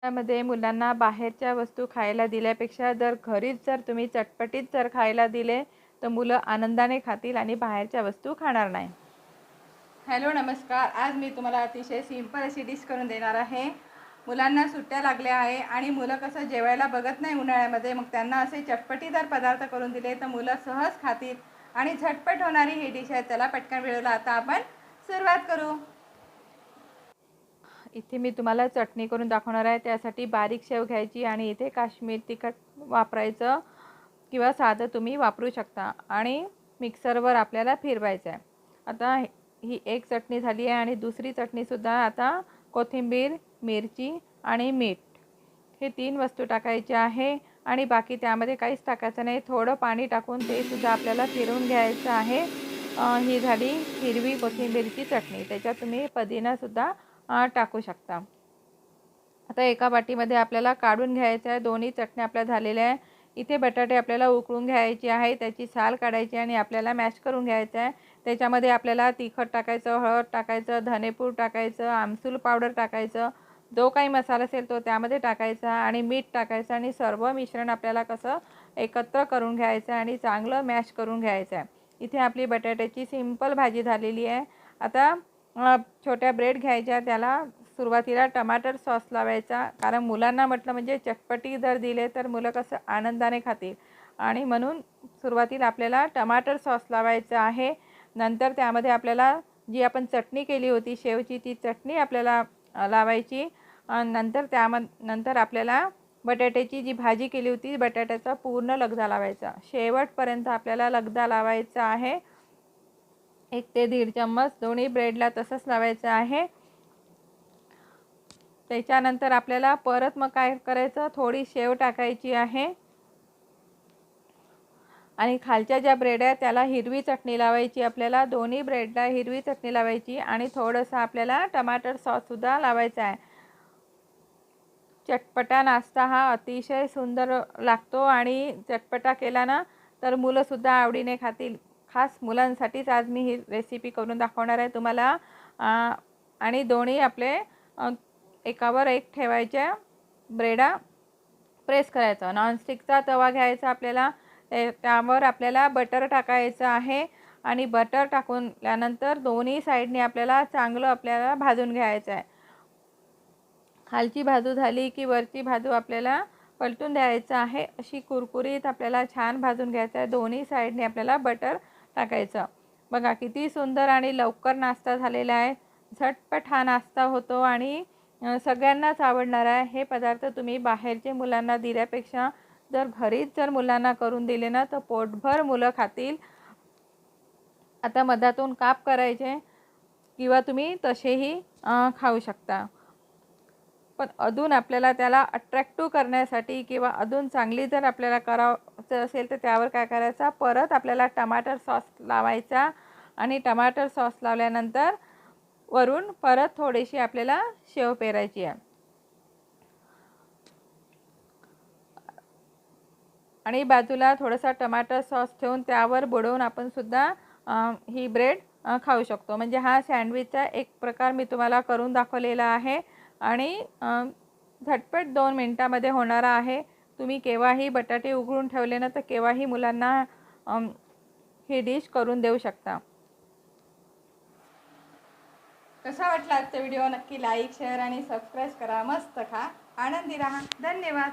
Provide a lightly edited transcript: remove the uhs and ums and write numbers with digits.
त्यामध्ये मुलांना बाहेरच्या वस्तू खायला दिल्यापेक्षा जर घरीच जर तुम्ही चटपटीत जर खायला दिले तर मुलं आनंदाने खातील आणि बाहेरच्या वस्तू खाणार नाही. हॅलो नमस्कार. आज मी तुम्हाला अतिशय सिंपल अशी डिश करून देणार आहे. मुलांना सुट्ट्या लागल्या आहे आणि मुलं कसं जेवायला बघत नाही उन्हाळ्यामध्ये, मग त्यांना असे चटपटीदार पदार्थ करून दिले तर मुलं सहज खातील आणि झटपट होणारी ही डिश आहे. चला पटकन वेळेला आता आपण सुरुवात करू. इथे मी तुम्हाला चटणी करून दाखवणार आहे. त्यासाठी बारीक शेव घ्यायची आणि इथे काश्मीर तिखट वापरायचं किंवा साधं तुम्ही वापरू शकता आणि मिक्सरवर आपल्याला फिरवायचं आहे. आता ही एक चटणी झाली आहे आणि दुसरी चटणीसुद्धा आता कोथिंबीर, मिरची आणि मीठ हे 3 वस्तू टाकायच्या आहे आणि बाकी त्यामध्ये काहीच टाकायचं नाही. थोडं पाणी टाकून ते सुद्धा आपल्याला फिरवून घ्यायचं आहे. ही झाली हिरवी कोथिंबीरची चटणी. त्याच्यात तुम्ही पुदिनासुद्धा टाकू शकता. आता एका वाटीमध्ये आपल्याला काढून घ्यायचं आहे. दोन्ही चटण्या आपल्या झालेल्या आहे. इथे बटाटे आपल्याला उकळून घ्यायचे आहे, त्याची साल काढायची आणि आपल्याला मॅश करून घ्यायचं आहे. त्याच्यामध्ये आपल्याला तिखट टाकायचं, हळद टाकायचं, धनेपूड टाकायचं, आमसूल पावडर टाकायचं, जो काही मसाला असेल तो त्यामध्ये टाकायचा आणि मीठ टाकायचं आणि सर्व मिश्रण आपल्याला कसं एकत्र करून घ्यायचं आणि चांगलं मॅश करून घ्यायचं आहे. इथे आपली बटाट्याची सिंपल भाजी झालेली आहे. आता छोट्या ब्रेड घ्यायच्या, त्याला सुरुवातीला टमाटर सॉस लावायचा, कारण मुलांना म्हटलं म्हणजे चटपटी जर दिले तर मुलं कसं आनंदाने खातील आणि म्हणून सुरुवातीला आपल्याला टमाटर सॉस लावायचा आहे. नंतर त्यामध्ये आपल्याला जी आपण चटणी केली होती शेवची ती चटणी आपल्याला लावायची. नंतर आपल्याला बटाट्याची जी भाजी केली होती बटाट्याचा पूर्ण लगदा लावायचा. शेवटपर्यंत आपल्याला लगदा लावायचा आहे. 1 ते 1.5 चम्मच दोन्ही ब्रेडला तसंच लावायचं आहे. त्याच्यानंतर आपल्याला परत मग काय करायचं, थोडी शेव टाकायची आहे आणि खालच्या ज्या ब्रेड आहे त्याला हिरवी चटणी लावायची. आपल्याला दोन्ही ब्रेडला हिरवी चटणी लावायची आणि थोडंसं आपल्याला टमाटर सॉससुद्धा लावायचा आहे. चटपटा नाश्ता हा अतिशय सुंदर लागतो आणि चटपटा केला ना तर मुलंसुद्धा आवडीने खातील. खास मुलांसाठीच आज मी ही रेसिपी करून दाखवणार आहे तुम्हाला. आणि दोन्ही आपले एकावर एक ठेवायच्या ब्रेडा प्रेस करायचं. नॉनस्टिकचा तवा घ्यायचा आपल्याला, त्यावर आपल्याला बटर टाकायचं आहे आणि बटर टाकून त्यानंतर दोन्ही साईडने आपल्याला चांगलं भाजून घ्यायचं आहे. खालची बाजू झाली की वरची बाजू आपल्याला पलटून द्यायचं आहे. अशी कुरकुरीत आपल्याला छान भाजून घ्यायचं आहे. दोन्ही साईडने आपल्याला बटर टाकायचं. बघा किती सुंदर आणि लवकर नाश्ता झालेला आहे. झटपट हा नाश्ता होतो आणि सगळ्यांनाच आवडणार आहे. हे पदार्थ तुम्ही बाहेरचे मुलांना दिल्यापेक्षा घरीच जर मुलांना करून दिले ना तर पोटभर मुलं खातील. आता मधातून काप करायचे किंवा तुम्ही तसेही खाऊ शकता. पण अजून आपल्याला त्याला अट्रॅक्टिव्ह करण्यासाठी किंवा अजून चांगली जर आपल्याला करायचं असेल तर त्यावर काय करायचं, परत आपल्याला टमाटर सॉस लावायचा आणि टमाटर सॉस लावल्यानंतर वरून परत थोडीशी आपल्याला शेव पेरायची आहे आणि बाजूला थोडासा टमाटर सॉस ठेवून त्यावर बुडवून आपण सुद्धा ही ब्रेड खाऊ शकतो. म्हणजे हा सँडविचचा एक प्रकार मी तुम्हाला करून दाखवलेला आहे आणि झटपट 2 मिनिटामध्ये होणारा आहे. तुम्ही केव्हाही बटाटे उघडून ठेवले ना तर केव्हाही मुलांना ही डिश करून देऊ शकता. कसा वाटला आजचा व्हिडिओ नक्की लाईक, शेअर आणि सबस्क्राईब करा. मस्त खा, आनंदी राहा. धन्यवाद.